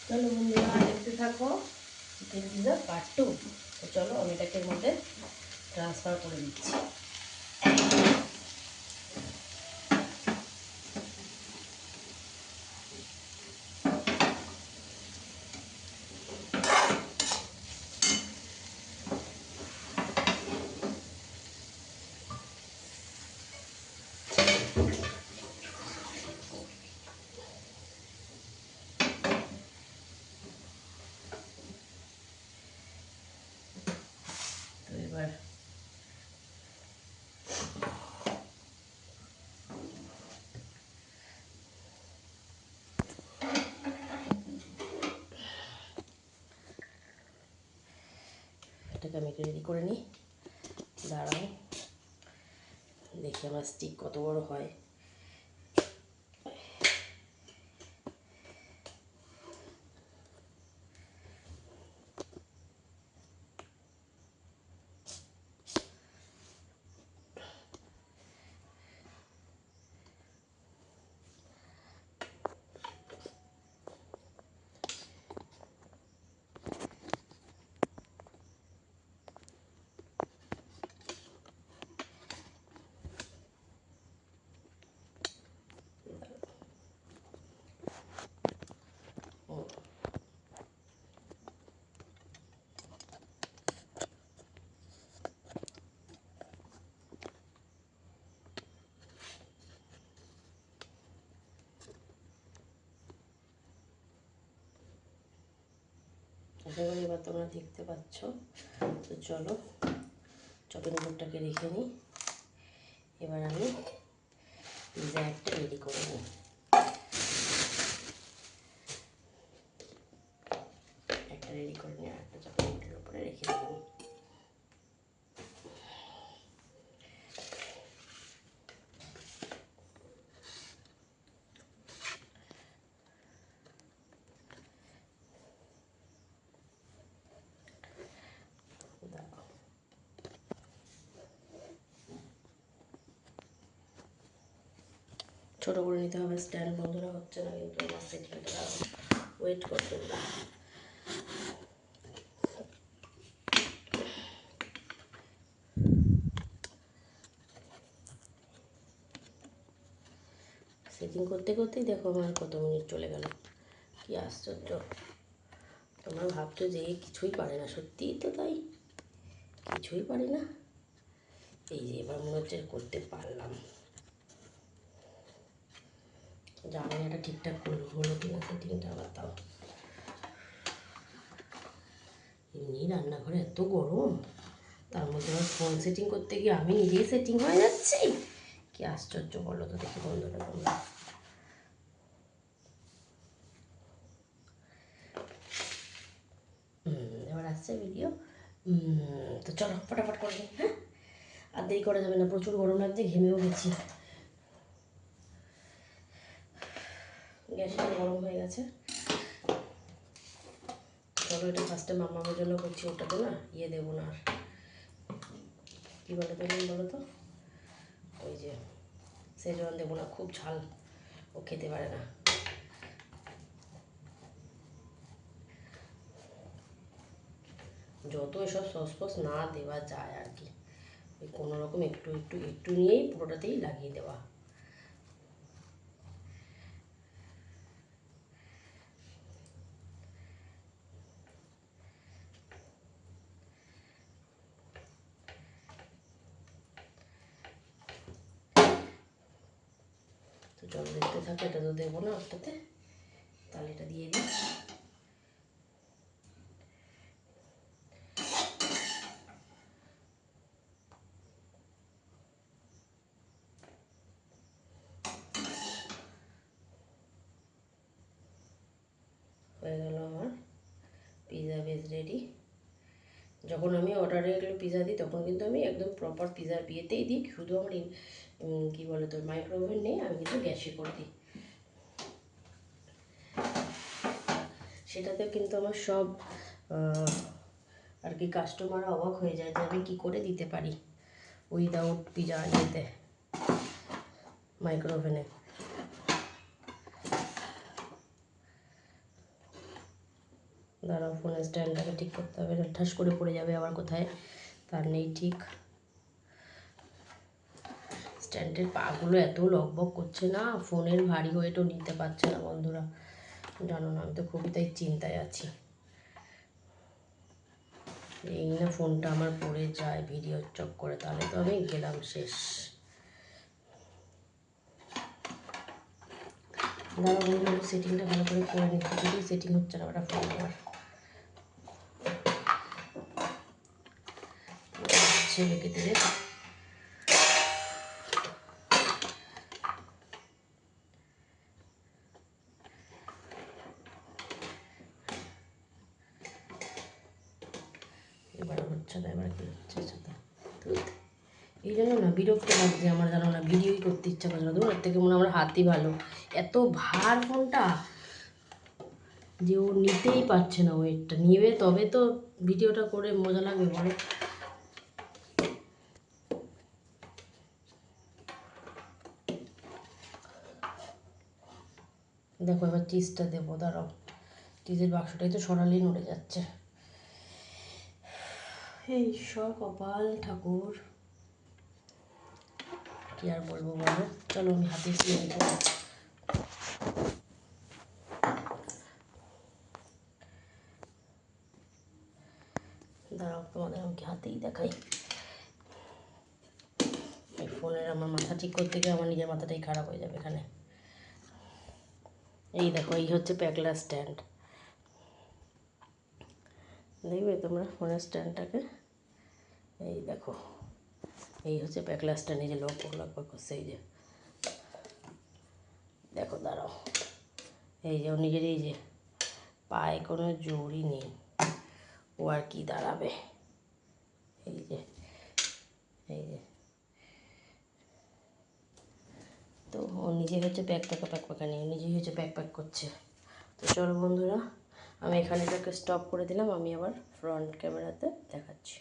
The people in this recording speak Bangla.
চলো বন্ধুরা দেখতে থাকো চিকেন পিৎজা পার্ট 2। তো চলো আমি এটাকে এর মধ্যে ট্রান্সফার করে দিচ্ছি। তো এবার এটাকে আমি রেডি করে নিই। দাঁড়াও দেখি আমার স্টিক কত বড় হয়। আশা করি এবার তোমরা দেখতে পাচ্ছ। তো চলো চপিং বোর্ডটাকে রেখে নিই। এবার আমি পিৎজা একটা রেডি করে নিই। একটা রেডি করে নিয়ে একটা চপিং বোর্ডের উপরে রেখে দিলাম। ছোটো করে নিতে হবে স্ট্যান্ড, বন্ধুরা হচ্ছে না কিন্তু আমার সেটিংটা ওয়েট করতে না। সেটিং করতে করতেই দেখো আমার কত মিনিট চলে গেল, কি আশ্চর্য। তোমরা ভাবছো যে কিছুই পারে না, সত্যিই তো তাই, কিছুই পারে না। এই যে এবার মনে হচ্ছে করতে পারলাম। জানি এটা ঠিকঠাক করবো হলো কিনা সেটিংটা আবার তাও। এমনি রান্নাঘরে এত গরম, তার মধ্যে আবার ফোন সেটিং করতে গিয়ে আমি নিজেই সেটিং হয়ে যাচ্ছি, কি আশ্চর্য বলো তো দেখি বন্ধুরা তোমরা। এবার আসছে ভিডিও। তো চলো ফটাফট করে নিই। হ্যাঁ, আর দেরি করা যাবে না, প্রচুর গরম লাগছে, ঘেমেও গেছি। গ্যাসটা গরম হয়ে গেছে। চলো এটা ফার্স্টে মামার জন্য করছি, ওটাতে না ইয়ে দেবো না আর, কী বলে বলো তো, ওই যে সেজওয়ান দেবো না, খুব ঝাল, ও খেতে পারে না। যত এসব সস ফস না দেওয়া যায় আর কি, ওই কোনো রকম একটু একটু একটু নিয়েই পুরোটাতেই লাগিয়ে দেওয়া। তো জল দেখতে থাকে, এটা তো দেবো না একটাতে, তাহলে এটা দিয়ে দিই। হয়ে গেল আমার পিৎজা বেস রেডি। যখন আমি অর্ডারে এগুলো পিৎজা দিই তখন কিন্তু আমি একদম প্রপার পিৎজার বিয়েতেই দিই, শুধু আমার কী বলে তোর মাইক্রোওভেন নেই, আমি কিন্তু গ্যাসে করে দিই। সেটাতে কিন্তু আমার সব আর কি কাস্টমাররা অবাক হয়ে যায় যে আমি কী করে দিতে পারি উইদাউট পিৎজা ইয়েতে, মাইক্রোওভেনে। দাঁড়াও, ফোনের স্ট্যান্ডটাকে ঠিক করতে হবে, ঠাস করে পড়ে যাবে আবার কোথায়, তার নেই ঠিক। স্ট্যান্ডের পাগুলো এত লকবক করছে না, ফোনের ভারী ওয়েটও নিতে পারছে না বন্ধুরা, জানো না, আমি তো খুবই তাই চিন্তায় আছি। এই না ফোনটা আমার পড়ে যায় ভিডিও চক করে, তাহলে তো আমি গেলাম শেষ। দাঁড়া বন্ধু, সেটিংটা ভালো করে করে নিচ্ছি, যদি সেটিং হচ্ছে না ওটা ফোন আমার ছেলেকে দিলে। এবার হচ্ছে না, এবার কি হচ্ছে সেটা এই জন্য না বিরক্ত লাগছে আমার, জানো না, ভিডিওই করতে ইচ্ছা করছে না। ধরো এর থেকে মনে হয় আমার হাতই ভালো, এত ভার ফোনটা যে ও নিতেই পারছে না, ওয়েটটা নিবে তবে তো ভিডিওটা করে মজা লাগবে বলো। দেখো এবার চিজটা দেবো, দাঁড়াও, চিজের বাক্সটাই তো সরালেই নড়ে যাচ্ছে। এই ঈশ্বর, কপাল ঠাকুর, কি আর বলবো বলো। চলো আমি হাতে দিয়ে দেবো। দাঁড়াও, তোমাদের আমাকে হাতেই দেখাই। এই ফোনের আমার মাথা ঠিক করতে গিয়ে আমার নিজের মাথাটাই খারাপ হয়ে যাবে এখানে। এই দেখো, এই হচ্ছে প্যাকলা স্ট্যান্ড, দেখবে তোমরা ফোনের স্ট্যান্ডটাকে, এই দেখো, এই হচ্ছে প্যাকলা স্ট্যান্ড, এই যে লক করছে, এই যে দেখো, দাঁড়াও, এই যে ও নিজের, এই যে পায়ে কোনো জোরই নেই, ও আর কি দাঁড়াবে, এই যে, এই যে, তো ও নিজে হচ্ছে প্যাক প্যাকা নিয়ে নিজেই হচ্ছে প্যাক করছে। তো চলো বন্ধুরা, আমি এখানে এটাকে স্টপ করে দিলাম, আমি আবার ফ্রন্ট ক্যামেরাতে দেখাচ্ছি।